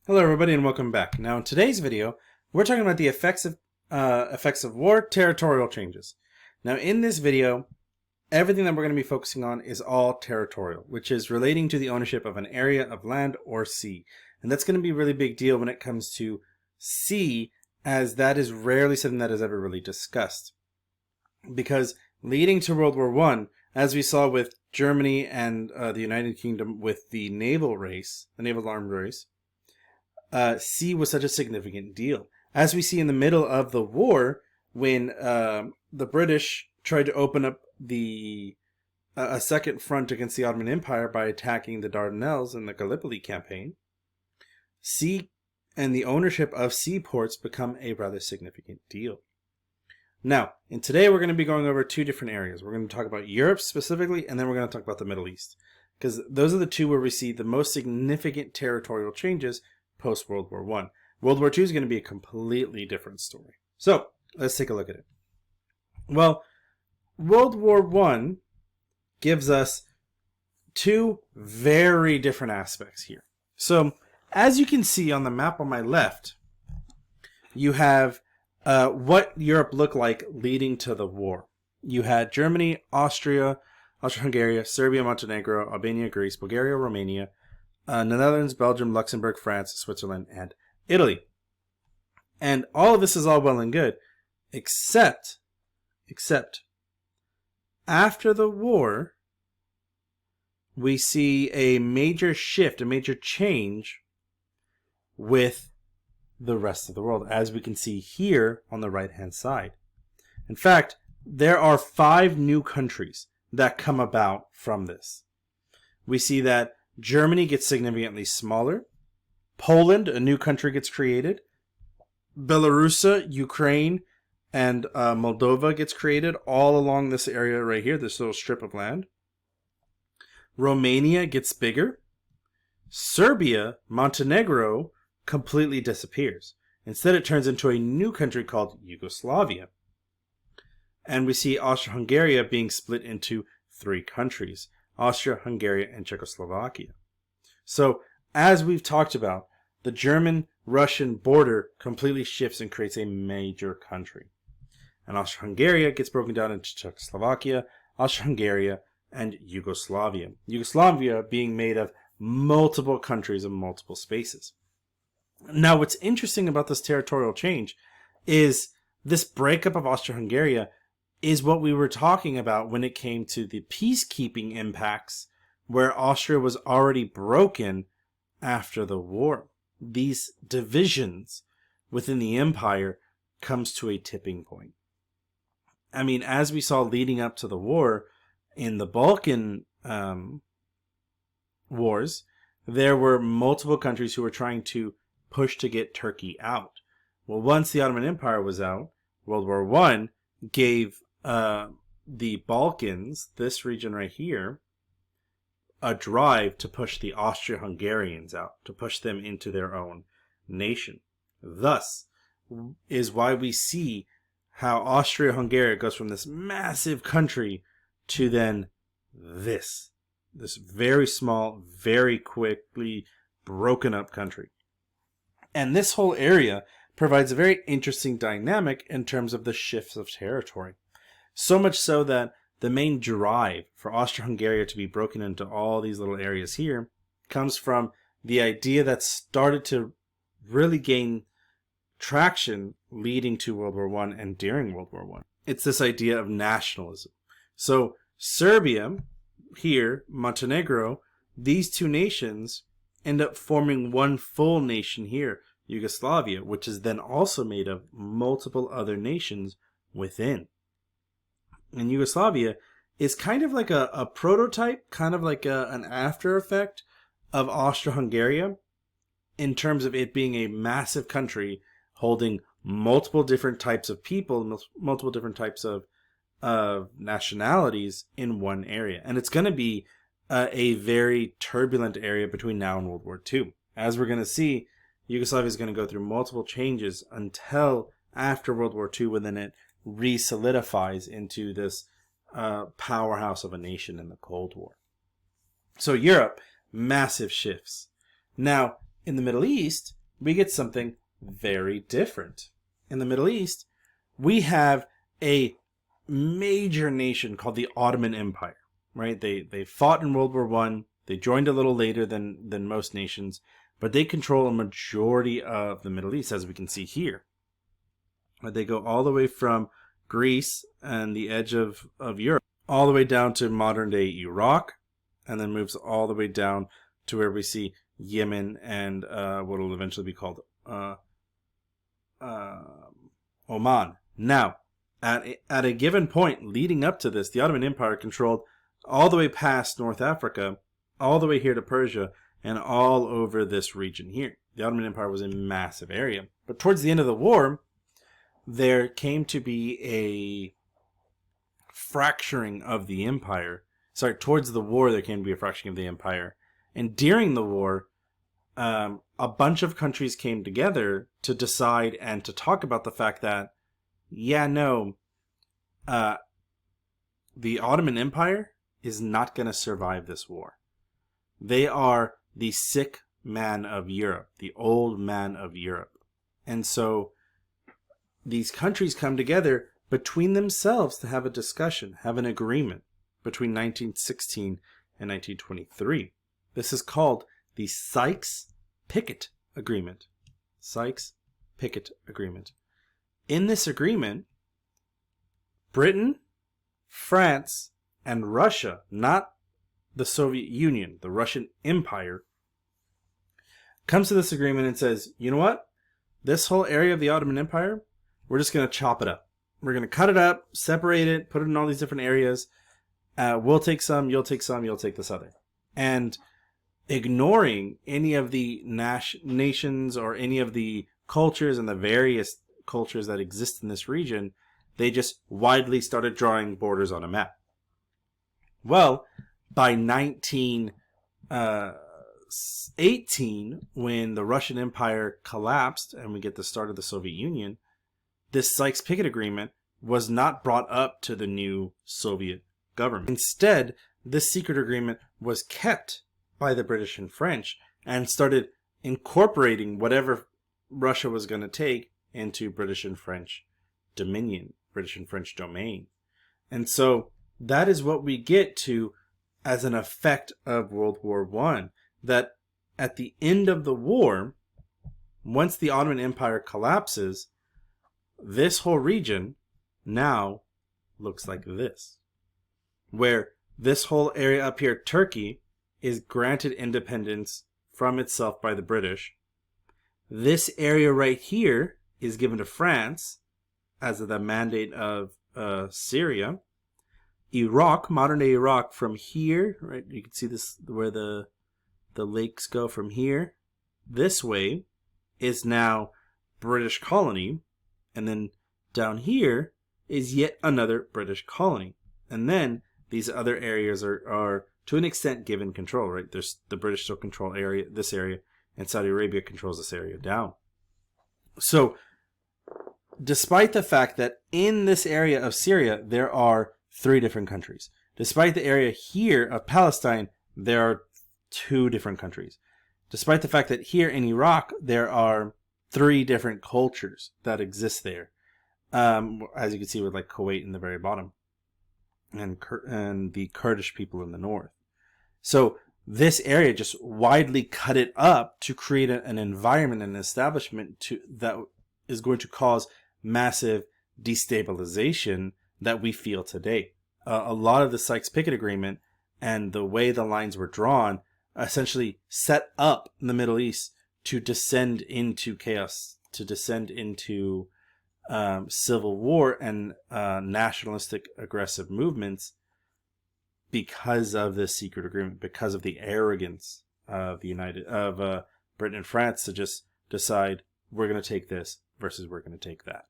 Hello everybody and welcome back. Now in today's video, we're talking about the effects of war, territorial changes. Now in this video, everything that we're going to be focusing on is all territorial, which is relating to the ownership of an area of land or sea. And that's going to be a really big deal when it comes to sea, as that is rarely something that is ever really discussed. Because leading to World War I, as we saw with Germany and the United Kingdom with the naval armed race, sea was such a significant deal. As we see in the middle of the war, when the British tried to open up a second front against the Ottoman Empire by attacking the Dardanelles in the Gallipoli campaign, sea and the ownership of seaports become a rather significant deal. Now, today we're going to be going over two different areas. We're going to talk about Europe specifically, and then we're going to talk about the Middle East, because those are the two where we see the most significant territorial changes post-World War I. World War II is going to be a completely different story. So, let's take a look at it. Well, World War I gives us two very different aspects here. So, as you can see on the map on my left, you have what Europe looked like leading to the war. You had Germany, Austria-Hungary, Serbia, Montenegro, Albania, Greece, Bulgaria, Romania, the Netherlands, Belgium, Luxembourg, France, Switzerland, and Italy. And all of this is all well and good, except after the war, we see a major shift, a major change with the rest of the world, as we can see here on the right-hand side. In fact, there are 5 new countries that come about from this. We see that Germany gets significantly smaller. Poland, a new country, gets created. Belarus, Ukraine, and Moldova gets created all along this area right here, this little strip of land. Romania gets bigger. Serbia, Montenegro, completely disappears. Instead, it turns into a new country called Yugoslavia. And we see Austria-Hungary being split into 3 countries: Austria, Hungary, and Czechoslovakia. So, as we've talked about, the German-Russian border completely shifts and creates a major country. And Austria-Hungary gets broken down into Czechoslovakia, Austria-Hungary, and Yugoslavia. Yugoslavia being made of multiple countries and multiple spaces. Now, what's interesting about this territorial change is this breakup of Austria-Hungary is what we were talking about when it came to the peacekeeping impacts, where Austria was already broken after the war. These divisions within the empire comes to a tipping point. I mean, as we saw leading up to the war in the Balkan wars, there were multiple countries who were trying to push to get Turkey out. Well, once the Ottoman Empire was out, World War I gave the Balkans, this region right here, a drive to push the Austro-Hungarians out, to push them into their own nation. Thus is why we see how Austria-Hungary goes from this massive country to then this very small, very quickly broken up country. And this whole area provides a very interesting dynamic in terms of the shifts of territory. So much so that the main drive for Austria-Hungary to be broken into all these little areas here comes from the idea that started to really gain traction leading to World War I and during World War I. It's this idea of nationalism. So Serbia, here, Montenegro, these two nations end up forming one full nation here, Yugoslavia, which is then also made of multiple other nations within. And Yugoslavia is kind of like a prototype, kind of like an after effect of Austria-Hungary in terms of it being a massive country holding multiple different types of people, multiple different types of nationalities in one area. And it's going to be a very turbulent area between now and World War II. As we're going to see, Yugoslavia is going to go through multiple changes until after World War II, when then it re-solidifies into this powerhouse of a nation in the Cold War. So Europe, massive shifts. Now, in the Middle East, we get something very different. In the Middle East, we have a major nation called the Ottoman Empire, right? They fought in World War One. They joined a little later than most nations, but they control a majority of the Middle East, as we can see here. They go all the way from Greece and the edge of Europe, all the way down to modern-day Iraq, and then moves all the way down to where we see Yemen and what will eventually be called Oman. Now, at a given point leading up to this, the Ottoman Empire controlled all the way past North Africa, all the way here to Persia, and all over this region here. The Ottoman Empire was a massive area. But towards the end of the war, there came to be a fracturing of the empire. Sorry, towards the war, there came to be a fracturing of the empire. And during the war, a bunch of countries came together to decide and to talk about the fact that, the Ottoman Empire is not going to survive this war. They are the sick man of Europe, the old man of Europe. And so these countries come together between themselves to have a discussion, have an agreement between 1916 and 1923. This is called the Sykes-Picot Agreement. Sykes-Picot Agreement. In this agreement, Britain, France, and Russia, not the Soviet Union, the Russian Empire, comes to this agreement and says, you know what? This whole area of the Ottoman Empire, we're just going to chop it up. We're going to cut it up, separate it, put it in all these different areas. We'll take some, you'll take some, you'll take this other. And ignoring any of the nations or any of the cultures and the various cultures that exist in this region, they just widely started drawing borders on a map. Well, by 1918, when the Russian Empire collapsed and we get the start of the Soviet Union, this Sykes-Picot Agreement was not brought up to the new Soviet government. Instead, this secret agreement was kept by the British and French and started incorporating whatever Russia was going to take into British and French dominion, British and French domain. And so that is what we get to as an effect of World War I, that at the end of the war, once the Ottoman Empire collapses, this whole region now looks like this, where this whole area up here, Turkey, is granted independence from itself by the British. This area right here is given to France as the mandate of Syria. Iraq, modern day Iraq, from here, right? You can see this where the lakes go from here this way, is now British colony, and then down here is yet another British colony. And then these other areas are to an extent given control, right? There's the British still control this area, and Saudi Arabia controls this area down. So despite the fact that in this area of Syria there are 3 different countries, despite the area here of Palestine there are 2 different countries, despite the fact that here in Iraq there are 3 different cultures that exist there, as you can see with like Kuwait in the very bottom, and the Kurdish people in the north. So this area just widely cut it up to create an environment, an establishment that is going to cause massive destabilization that we feel today. A lot of the Sykes-Picot Agreement and the way the lines were drawn essentially set up the Middle East to descend into chaos, to descend into civil war and nationalistic aggressive movements because of this secret agreement, because of the arrogance of Britain and France to just decide we're going to take this versus we're going to take that.